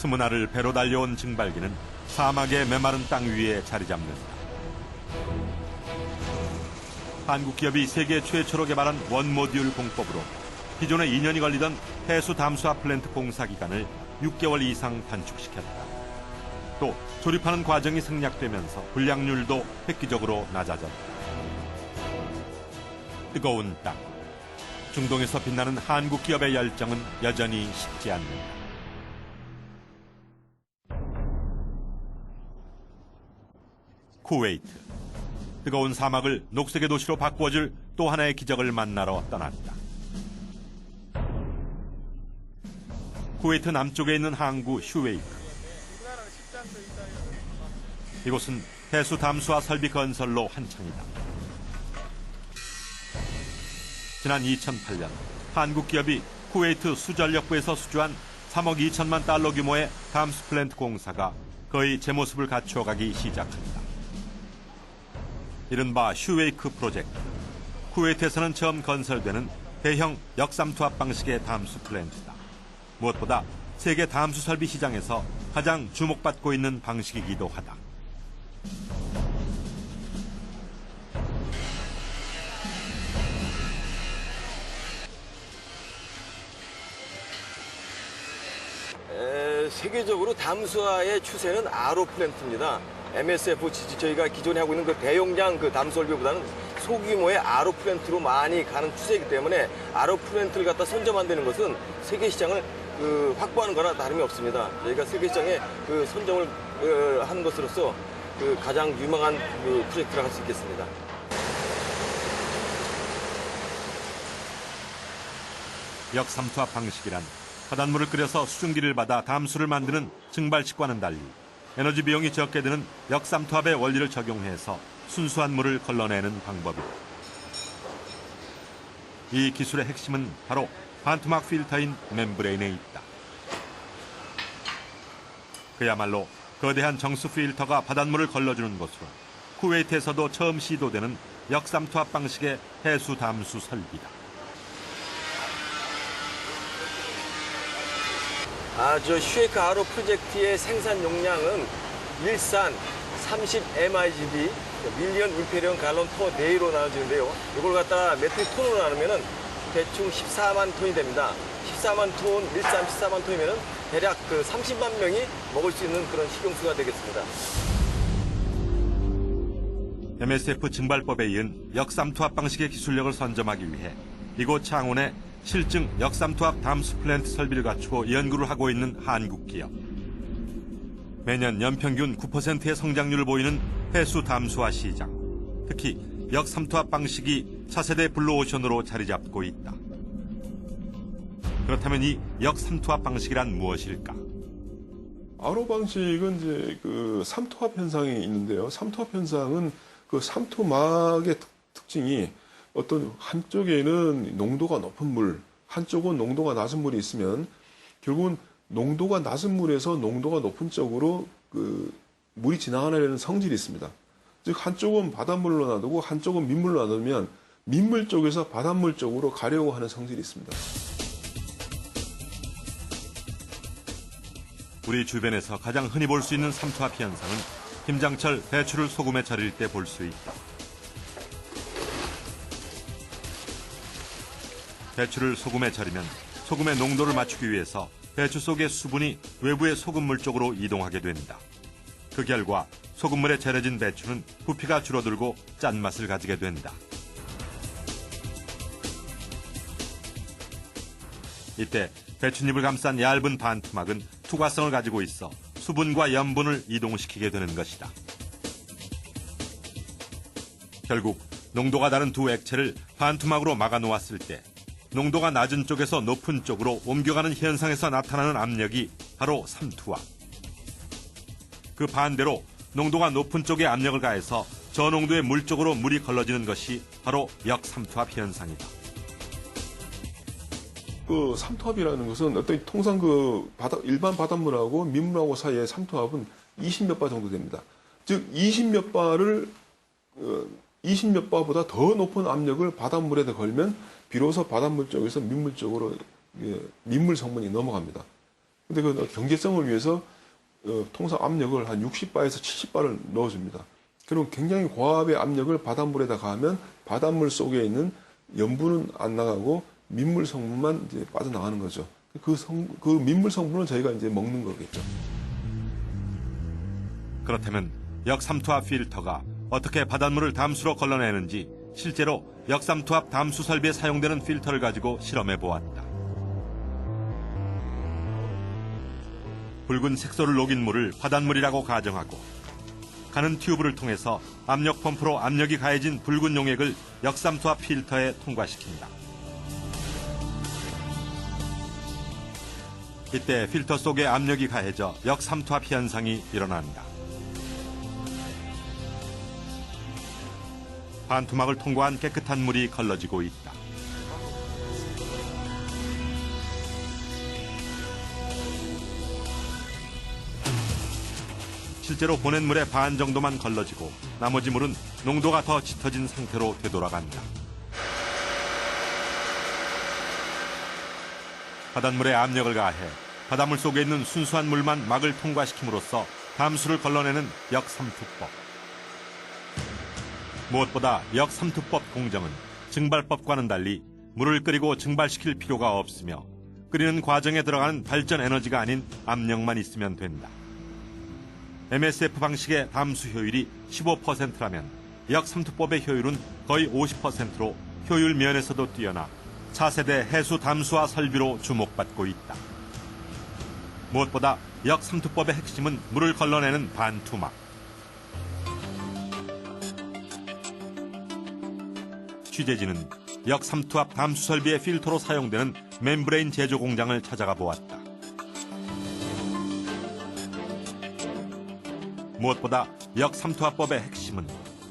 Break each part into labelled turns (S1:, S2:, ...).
S1: 스무나를 배로 달려온 증발기는 사막의 메마른 땅 위에 자리 잡는다. 한국 기업이 세계 최초로 개발한 원모듈 공법으로 기존에 2년이 걸리던 해수 담수화 플랜트 공사 기간을 6개월 이상 단축시켰다. 또 조립하는 과정이 생략되면서 불량률도 획기적으로 낮아졌다. 뜨거운 땅. 중동에서 빛나는 한국 기업의 열정은 여전히 식지 않는다. 쿠웨이트. 뜨거운 사막을 녹색의 도시로 바꾸어줄 또 하나의 기적을 만나러 떠났다. 쿠웨이트 남쪽에 있는 항구 슈웨이크. 이곳은 해수 담수화 설비 건설로 한창이다. 지난 2008년 한국 기업이 쿠웨이트 수전력부에서 수주한 3억 2천만 달러 규모의 담수 플랜트 공사가 거의 제 모습을 갖추어가기 시작한다. 이른바 슈웨이크 프로젝트. 쿠웨이트에서는 처음 건설되는 대형 역삼투압 방식의 담수 플랜트다. 무엇보다 세계 담수 설비 시장에서 가장 주목받고 있는 방식이기도 하다.
S2: 세계적으로 담수화의 추세는 RO 플랜트입니다. MSF 저희가 기존에 하고 있는 그 대용량 그 담수 설비보다는 소규모의 RO 플랜트로 많이 가는 추세이기 때문에 RO 플랜트를 갖다 선점한다는 것은 세계 시장을 확보하는 거나 다름이 없습니다. 저희가 세계 시장에 그 선점을 하는 것으로서 그 가장 유망한 그 프로젝트라 할 수 있겠습니다.
S1: 역삼투압 방식이란 바닷물을 끓여서 수증기를 받아 담수를 만드는 증발식과는 달리 에너지 비용이 적게 드는 역삼투압의 원리를 적용해서 순수한 물을 걸러내는 방법이다. 이 기술의 핵심은 바로 반토막 필터인 멤브레인에 있다. 그야말로 거대한 정수 필터가 바닷물을 걸러주는 것으로 쿠웨이트에서도 처음 시도되는 역삼투압 방식의 해수 담수 설비다.
S2: 저 슈웨이크 RO 프로젝트의 생산 용량은 일산 30 MIGD, 밀리언 임페리언 갈론 퍼 데이로 나눠지는데요. 이걸 갖다가 메트릭 톤으로 나누면은 대충 14만 톤이 됩니다. 14만 톤, 일산 14만 톤이면은 대략 그 30만 명이 먹을 수 있는 그런 식용수가 되겠습니다.
S1: MSF 증발법에 이은 역삼투압 방식의 기술력을 선점하기 위해 이곳 창원에 실증 역삼투압 담수 플랜트 설비를 갖추고 연구를 하고 있는 한국 기업. 매년 연평균 9%의 성장률을 보이는 해수 담수화 시장. 특히 역삼투압 방식이 차세대 블루오션으로 자리 잡고 있다. 그렇다면 이 역삼투압 방식이란 무엇일까?
S3: RO 방식은 이제 그 삼투압 현상이 있는데요. 삼투압 현상은 그 삼투막의 특징이 어떤 한쪽에는 농도가 높은 물, 한쪽은 농도가 낮은 물이 있으면 결국은 농도가 낮은 물에서 농도가 높은 쪽으로 그 물이 지나가려는 성질이 있습니다. 즉 한쪽은 바닷물로 놔두고 한쪽은 민물로 놔두면 민물 쪽에서 바닷물 쪽으로 가려고 하는 성질이 있습니다.
S1: 우리 주변에서 가장 흔히 볼 수 있는 삼투압 현상은 김장철 배추를 소금에 절일 때 볼 수 있다. 배추를 소금에 절이면 소금의 농도를 맞추기 위해서 배추 속의 수분이 외부의 소금물 쪽으로 이동하게 된다. 그 결과 소금물에 절여진 배추는 부피가 줄어들고 짠맛을 가지게 된다. 이때 배춧잎을 감싼 얇은 반토막은 투과성을 가지고 있어 수분과 염분을 이동시키게 되는 것이다. 결국 농도가 다른 두 액체를 반토막으로 막아 놓았을 때 농도가 낮은 쪽에서 높은 쪽으로 옮겨가는 현상에서 나타나는 압력이 바로 삼투압. 그 반대로 농도가 높은 쪽에 압력을 가해서 저농도의 물 쪽으로 물이 걸러지는 것이 바로 역삼투압 현상이다.
S3: 그 삼투압이라는 것은 어떤 통상 그 일반 바닷물하고 민물하고 사이의 삼투압은 20몇 바 정도 됩니다. 즉 20몇 바보다 더 높은 압력을 바닷물에다 걸면 비로소 바닷물 쪽에서 민물 쪽으로 민물 성분이 넘어갑니다. 근데 그 경제성을 위해서 통상 압력을 한 60바에서 70바를 넣어줍니다. 그럼 굉장히 고압의 압력을 바닷물에다 가하면 바닷물 속에 있는 염분은 안 나가고 민물 성분만 이제 빠져나가는 거죠. 그 민물 성분을 저희가 이제 먹는 거겠죠.
S1: 그렇다면 역삼투압 필터가 어떻게 바닷물을 담수로 걸러내는지 실제로 역삼투압 담수 설비에 사용되는 필터를 가지고 실험해 보았다. 붉은 색소를 녹인 물을 바닷물이라고 가정하고 가는 튜브를 통해서 압력 펌프로 압력이 가해진 붉은 용액을 역삼투압 필터에 통과시킵니다. 이때 필터 속에 압력이 가해져 역삼투압 현상이 일어납니다. 반투막을 통과한 깨끗한 물이 걸러지고 있다. 실제로 보낸 물의 반 정도만 걸러지고 나머지 물은 농도가 더 짙어진 상태로 되돌아간다. 바닷물에 압력을 가해 바닷물 속에 있는 순수한 물만 막을 통과시킴으로써 담수를 걸러내는 역삼투법. 무엇보다 역삼투법 공정은 증발법과는 달리 물을 끓이고 증발시킬 필요가 없으며 끓이는 과정에 들어가는 발전 에너지가 아닌 압력만 있으면 된다. MSF 방식의 담수 효율이 15%라면 역삼투법의 효율은 거의 50%로 효율 면에서도 뛰어나 차세대 해수 담수화 설비로 주목받고 있다. 무엇보다 역삼투법의 핵심은 물을 걸러내는 반투막. 취재진은 역삼투압 담수 설비의 필터로 사용되는 멤브레인 제조 공장을 찾아가 보았다. 무엇보다 역삼투압법의 핵심은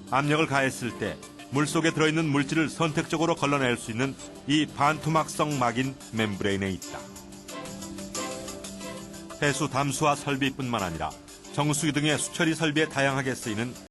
S1: 압력을 가했을 때 물속에 들어있는 물질을 선택적으로 걸러낼 수 있는 이 반투막성 막인 멤브레인에 있다. 해수 담수화 설비뿐만 아니라 정수기 등의 수처리 설비에 다양하게 쓰이는